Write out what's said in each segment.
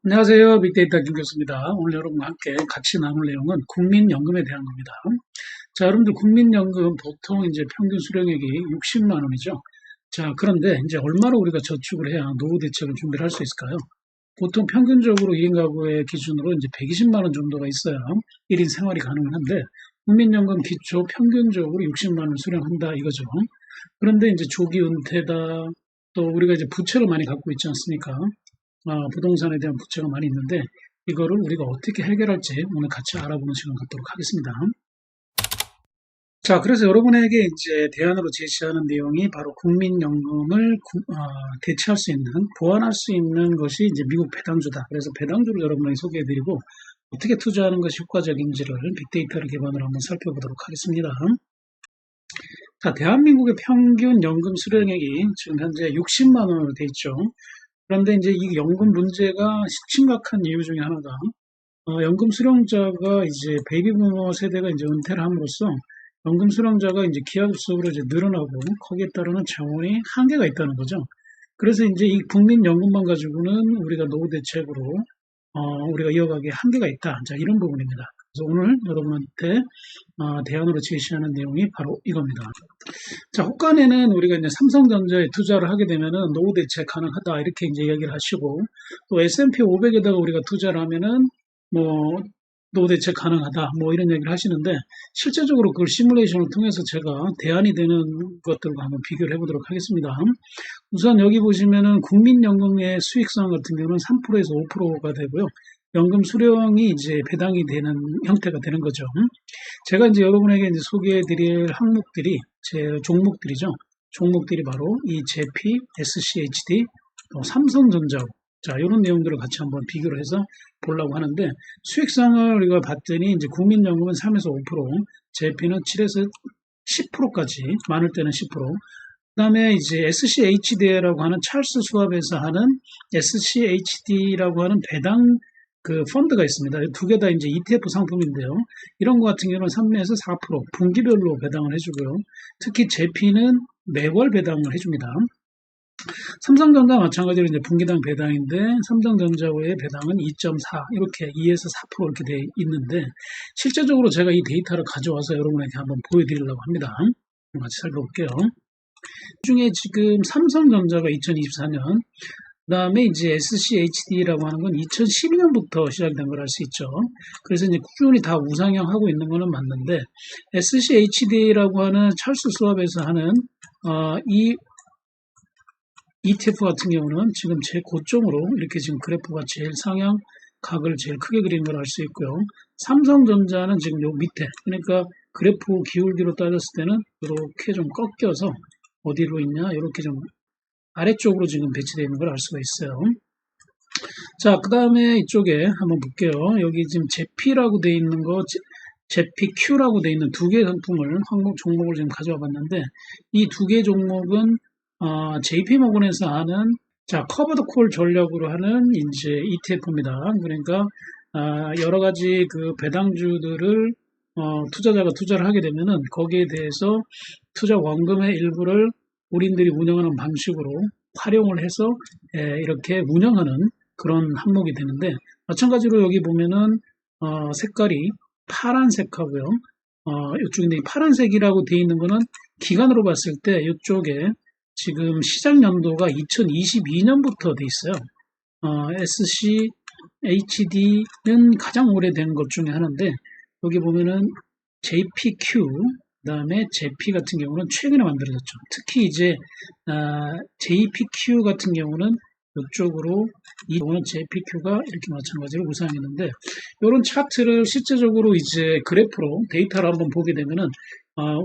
안녕하세요. 빅데이터 김 교수입니다. 오늘 여러분과 함께 같이 나눌 내용은 국민연금에 대한 겁니다. 자, 여러분들 국민연금 보통 이제 평균 수령액이 60만 원이죠. 자, 그런데 이제 얼마로 우리가 저축을 해야 노후 대책을 준비를 할 수 있을까요? 보통 평균적으로 2인 가구의 기준으로 이제 120만 원 정도가 있어야 1인 생활이 가능한데 국민연금 기초 평균적으로 60만 원 수령한다 이거죠. 그런데 이제 조기 은퇴다 또 우리가 이제 부채를 많이 갖고 있지 않습니까? 부동산에 대한 부채가 많이 있는데 이거를 우리가 어떻게 해결할지 오늘 같이 알아보는 시간 갖도록 하겠습니다. 자, 그래서 여러분에게 이제 대안으로 제시하는 내용이 바로 국민연금을 대체할 수 있는, 보완할 수 있는 것이 이제 미국 배당주다. 그래서 배당주를 여러분에게 소개해드리고 어떻게 투자하는 것이 효과적인지를 빅데이터를 기반으로 한번 살펴보도록 하겠습니다. 자, 대한민국의 평균 연금 수령액이 지금 현재 60만 원으로 돼 있죠. 그런데 이제 이 연금 문제가 심각한 이유 중에 하나가 연금 수령자가 이제 베이비부머 세대가 이제 은퇴를 함으로써 연금 수령자가 이제 기하급수적으로 이제 늘어나고 거기에 따르는 자원이 한계가 있다는 거죠. 그래서 이제 이 국민연금만 가지고는 우리가 노후 대책으로 우리가 이어가기에 한계가 있다. 자, 이런 부분입니다. 그래서 오늘 여러분한테 대안으로 제시하는 내용이 바로 이겁니다. 자, 혹간에는 우리가 이제 삼성전자에 투자를 하게 되면은 노후 대책 가능하다 이렇게 이제 이야기를 하시고 또 S&P 500에다가 우리가 투자를 하면은 뭐 노후 대책 가능하다 뭐 이런 얘기를 하시는데 실제적으로 그걸 시뮬레이션을 통해서 제가 대안이 되는 것들과 한번 비교를 해보도록 하겠습니다. 우선 여기 보시면은 국민연금의 수익성 같은 경우는 3%에서 5%가 되고요. 연금 수령이 이제 배당이 되는 형태가 되는 거죠. 제가 이제 여러분에게 이제 소개해 드릴 항목들이 제 종목들이죠. 종목들이 바로 이 제피, SCHD, 또 삼성전자. 자, 이런 내용들을 같이 한번 비교를 해서 보려고 하는데 수익성을 우리가 봤더니 이제 국민연금은 3에서 5%, 제피는 7에서 10%까지, 많을 때는 10%. 그 다음에 이제 SCHD라고 하는 찰스 수합에서 하는 SCHD라고 하는 배당 그 펀드가 있습니다. 두 개 다 이제 ETF 상품인데요. 이런 거 같은 경우는 3에서 4% 분기별로 배당을 해주고요. 특히 제피는 매월 배당을 해줍니다. 삼성전자 마찬가지로 이제 분기당 배당인데 삼성전자의 배당은 2.4 이렇게 2에서 4% 이렇게 돼 있는데 실제적으로 제가 이 데이터를 가져와서 여러분에게 한번 보여드리려고 합니다. 같이 살펴볼게요. 그 중에 지금 삼성전자가 2024년 그 다음에 이제 SCHD라고 하는 건 2012년부터 시작된 걸 알 수 있죠. 그래서 이제 꾸준히 다 우상향하고 있는 거는 맞는데 SCHD라고 하는 찰스 수합에서 하는 이 ETF 같은 경우는 지금 제 고점으로 이렇게 지금 그래프가 제일 상향 각을 제일 크게 그린 걸 알 수 있고요. 삼성전자는 지금 요 밑에 그러니까 그래프 기울기로 따졌을 때는 이렇게 좀 꺾여서 어디로 있냐 이렇게 좀 아래쪽으로 지금 배치되어 있는 걸 알 수가 있어요. 자, 그 다음에 이쪽에 한번 볼게요. 여기 지금 제피라고 되어 있는 거, 제피Q라고 되어 있는 두 개 상품을, 항목 종목을 지금 가져와 봤는데, 이 두 개 종목은, JP모건에서 하는, 자, 커버드 콜 전략으로 하는 이제 ETF입니다. 그러니까, 여러 가지 그 배당주들을, 투자자가 투자를 하게 되면은 거기에 대해서 투자 원금의 일부를 우린들이 운영하는 방식으로 활용을 해서 이렇게 운영하는 그런 항목이 되는데 마찬가지로 여기 보면은 색깔이 파란색하고요. 이쪽인데 파란색이라고 되어 있는 거는 기간으로 봤을 때 이쪽에 지금 시작 연도가 2022년부터 돼 있어요. SCHD는 가장 오래된 것 중에 하나인데 여기 보면은 JPQ 그 다음에 제피 같은 경우는 최근에 만들어졌죠. 특히 이제 JPQ 같은 경우는 이쪽으로 이거는 JPQ가 이렇게 마찬가지로 우상했는데 이런 차트를 실제적으로 이제 그래프로 데이터를 한번 보게 되면은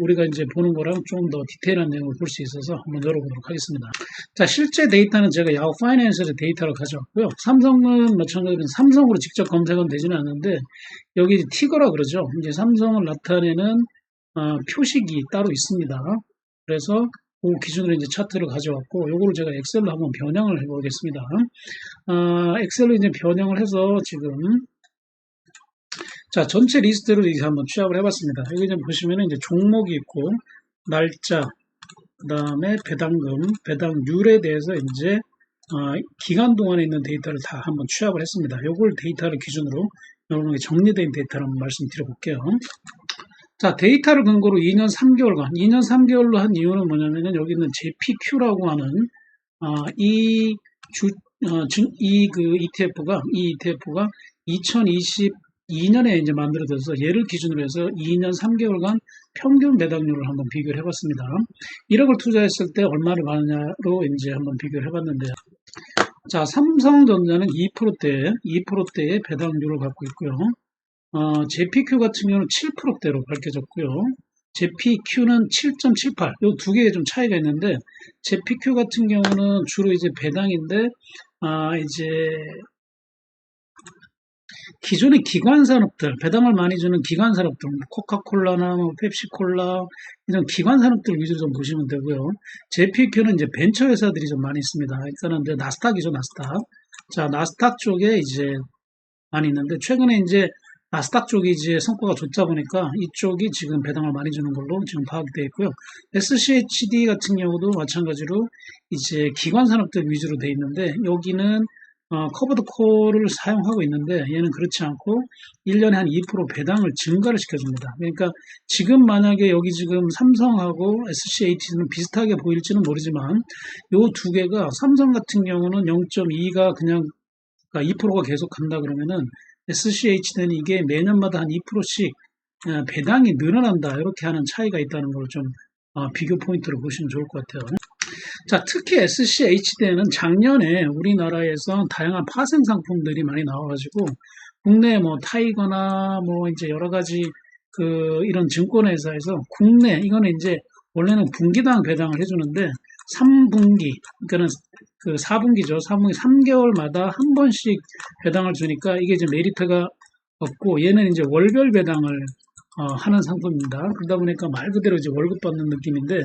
우리가 이제 보는 거랑 좀 더 디테일한 내용을 볼 수 있어서 한번 열어보도록 하겠습니다. 자, 실제 데이터는 제가 야후 파이낸스의 데이터를 가져왔고요. 삼성은 마찬가지로 삼성으로 직접 검색은 되지는 않는데 여기 티거라 그러죠. 이제 삼성을 나타내는 표식이 따로 있습니다. 그래서 그 기준으로 이제 차트를 가져왔고, 요거를 제가 엑셀로 한번 변형을 해보겠습니다. 엑셀로 이제 변형을 해서 지금, 자, 전체 리스트를 이제 한번 취합을 해봤습니다. 여기 좀 보시면은 이제 종목이 있고, 날짜, 그 다음에 배당금, 배당률에 대해서 이제, 기간 동안에 있는 데이터를 다 한번 취합을 했습니다. 요걸 데이터를 기준으로 여러분에게 정리된 데이터를 한번 말씀드려볼게요. 자, 데이터를 근거로 2년 3개월간, 2년 3개월로 한 이유는 뭐냐면은 여기 있는 JPQ라고 하는 이 ETF가 2022년에 이제 만들어져서 얘를 기준으로 해서 2년 3개월간 평균 배당률을 한번 비교를 해봤습니다. 1억을 투자했을 때 얼마를 받느냐로 이제 한번 비교를 해봤는데요. 자, 삼성전자는 2%대의 배당률을 갖고 있고요. JPQ 같은 경우는 7%대로 밝혀졌고요. JPQ는 7.78. 이 두 개의 좀 차이가 있는데, JPQ 같은 경우는 주로 이제 배당인데, 이제 기존의 기관 산업들, 배당을 많이 주는 기관 산업들, 코카콜라나 펩시콜라 이런 기관 산업들 위주로 좀 보시면 되고요. JPQ는 이제 벤처 회사들이 좀 많이 있습니다. 일단은 이제 나스닥이죠, 나스닥. 자, 나스닥 쪽에 이제 많이 있는데 최근에 이제 나스닥 쪽이 이제 성과가 좋다 보니까 이쪽이 지금 배당을 많이 주는 걸로 지금 파악이 되어 있고요. SCHD 같은 경우도 마찬가지로 이제 기관 산업들 위주로 되어 있는데 여기는 커버드 콜을 사용하고 있는데 얘는 그렇지 않고 1년에 한 2% 배당을 증가를 시켜줍니다. 그러니까 지금 만약에 여기 지금 삼성하고 SCH는 비슷하게 보일지는 모르지만 요 두 개가 삼성 같은 경우는 0.2가 그냥 2%가 계속 간다 그러면은 SCH는 이게 매년마다 한 2%씩 배당이 늘어난다 이렇게 하는 차이가 있다는 걸 좀 비교 포인트로 보시면 좋을 것 같아요. 자, 특히 SCH대는 작년에 우리나라에서 다양한 파생 상품들이 많이 나와가지고 국내 뭐 타이거나 뭐 이제 여러 가지 이런 증권회사에서 국내 이거는 이제 원래는 분기당 배당을 해주는데 3분기 그러니까는 4분기죠. 4분기 3개월마다 한 번씩 배당을 주니까 이게 이제 메리트가 없고 얘는 이제 월별 배당을 하는 상품입니다. 그러다 보니까 말 그대로 이제 월급 받는 느낌인데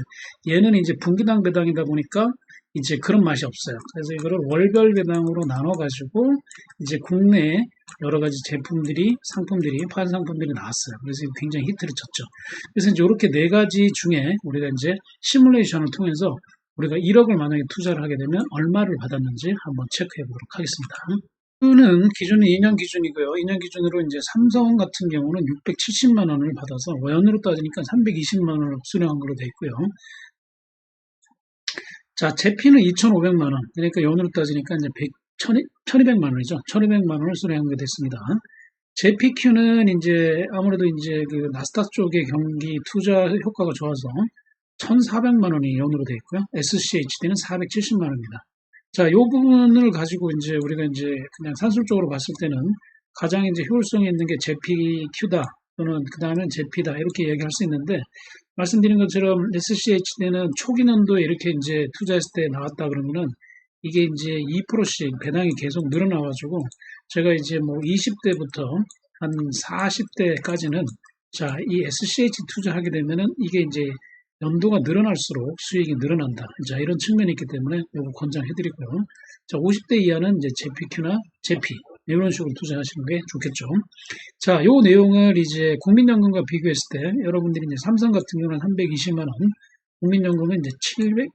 얘는 이제 분기당 배당이다 보니까 이제 그런 맛이 없어요. 그래서 이거를 월별 배당으로 나눠가지고 이제 국내에 여러 가지 제품들이, 파생 상품들이 나왔어요. 그래서 굉장히 히트를 쳤죠. 그래서 이제 이렇게 네 가지 중에 우리가 이제 시뮬레이션을 통해서 우리가 1억을 만약에 투자를 하게 되면 얼마를 받았는지 한번 체크해 보도록 하겠습니다. 는 기준이 2년 기준이고요. 2년 기준으로 이제 삼성 같은 경우는 670만 원을 받아서 월연으로 따지니까 320만 원을 수령한 걸로 되어 있고요. 자, 제피는 2,500만 원. 그러니까 연으로 따지니까 이제 1,200만 원이죠. 1,200만 원을 수령하게 됐습니다. JPQ는 이제 아무래도 이제 나스닥 쪽의 경기 투자 효과가 좋아서 1,400만 원이 연으로 되어 있고요. SCHD는 470만 원입니다. 자, 요 부분을 가지고 이제 우리가 이제 그냥 산술적으로 봤을 때는 가장 이제 효율성이 있는 게 JPQ다 또는 그 다음엔 JP다 이렇게 얘기할 수 있는데 말씀드린 것처럼 SCHD는 초기 년도에 이렇게 이제 투자했을 때 나왔다 그러면은 이게 이제 2%씩 배당이 계속 늘어나가지고 제가 이제 뭐 20대부터 한 40대까지는 자, 이 SCH 투자하게 되면은 이게 이제 연도가 늘어날수록 수익이 늘어난다. 자, 이런 측면이 있기 때문에 이거 권장해드리고요. 자, 50대 이하는 이제 JPQ나 JP 이런 식으로 투자하시는 게 좋겠죠. 자, 요 내용을 이제 국민연금과 비교했을 때 여러분들이 이제 삼성 같은 경우는 320만 원, 국민연금은 이제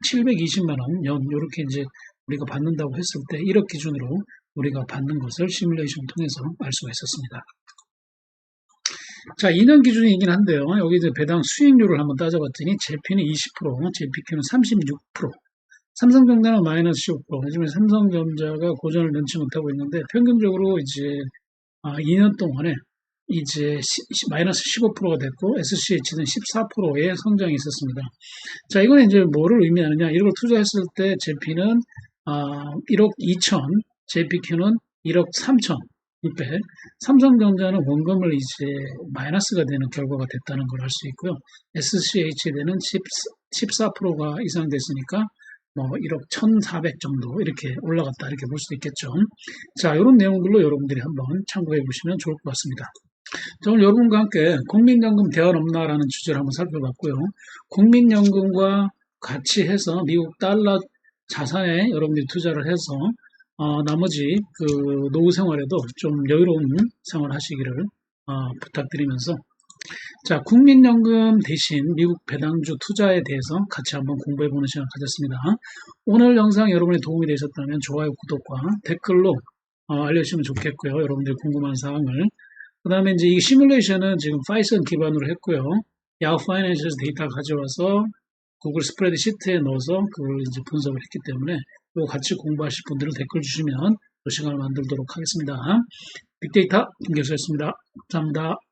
720만 원 연 이렇게 이제 우리가 받는다고 했을 때 1억 기준으로 우리가 받는 것을 시뮬레이션 통해서 알 수가 있었습니다. 자, 2년 기준이긴 한데요. 여기 이제 배당 수익률을 한번 따져봤더니 JP는 20%, JPQ는 36%, 삼성전자는 마이너스 15%. 요즘에 삼성전자가 고전을 면치 못하고 있는데 평균적으로 이제 2년 동안에 이제 마이너스 15%가 됐고 SCH는 14%의 성장이 있었습니다. 자, 이건 이제 뭐를 의미하느냐? 이걸 투자했을 때 JP는 1억 2천, JPQ는 1억 3천. 600. 삼성전자는 원금을 이제 마이너스가 되는 결과가 됐다는 걸 알 수 있고요. SCH대는 14%가 이상 됐으니까 뭐 1억 1,400 정도 이렇게 올라갔다 이렇게 볼 수도 있겠죠. 자, 이런 내용들로 여러분들이 한번 참고해 보시면 좋을 것 같습니다. 자, 오늘 여러분과 함께 국민연금 대안 없나라는 주제를 한번 살펴봤고요. 국민연금과 같이 해서 미국 달러 자산에 여러분들이 투자를 해서 나머지 노후 생활에도 좀 여유로운 생활 하시기를 부탁드리면서 자, 국민연금 대신 미국 배당주 투자에 대해서 같이 한번 공부해보는 시간 가졌습니다. 오늘 영상 여러분이 도움이 되셨다면 좋아요, 구독과 댓글로 알려주시면 좋겠고요. 여러분들 궁금한 사항을. 그 다음에 이제 이 시뮬레이션은 지금 파이썬 기반으로 했고요. 야후 파이낸셜에서 데이터 가져와서 구글 스프레드 시트에 넣어서 그걸 이제 분석을 했기 때문에 이거 같이 공부하실 분들은 댓글 주시면 그 시간을 만들도록 하겠습니다. 빅데이터 김 교수였습니다. 감사합니다.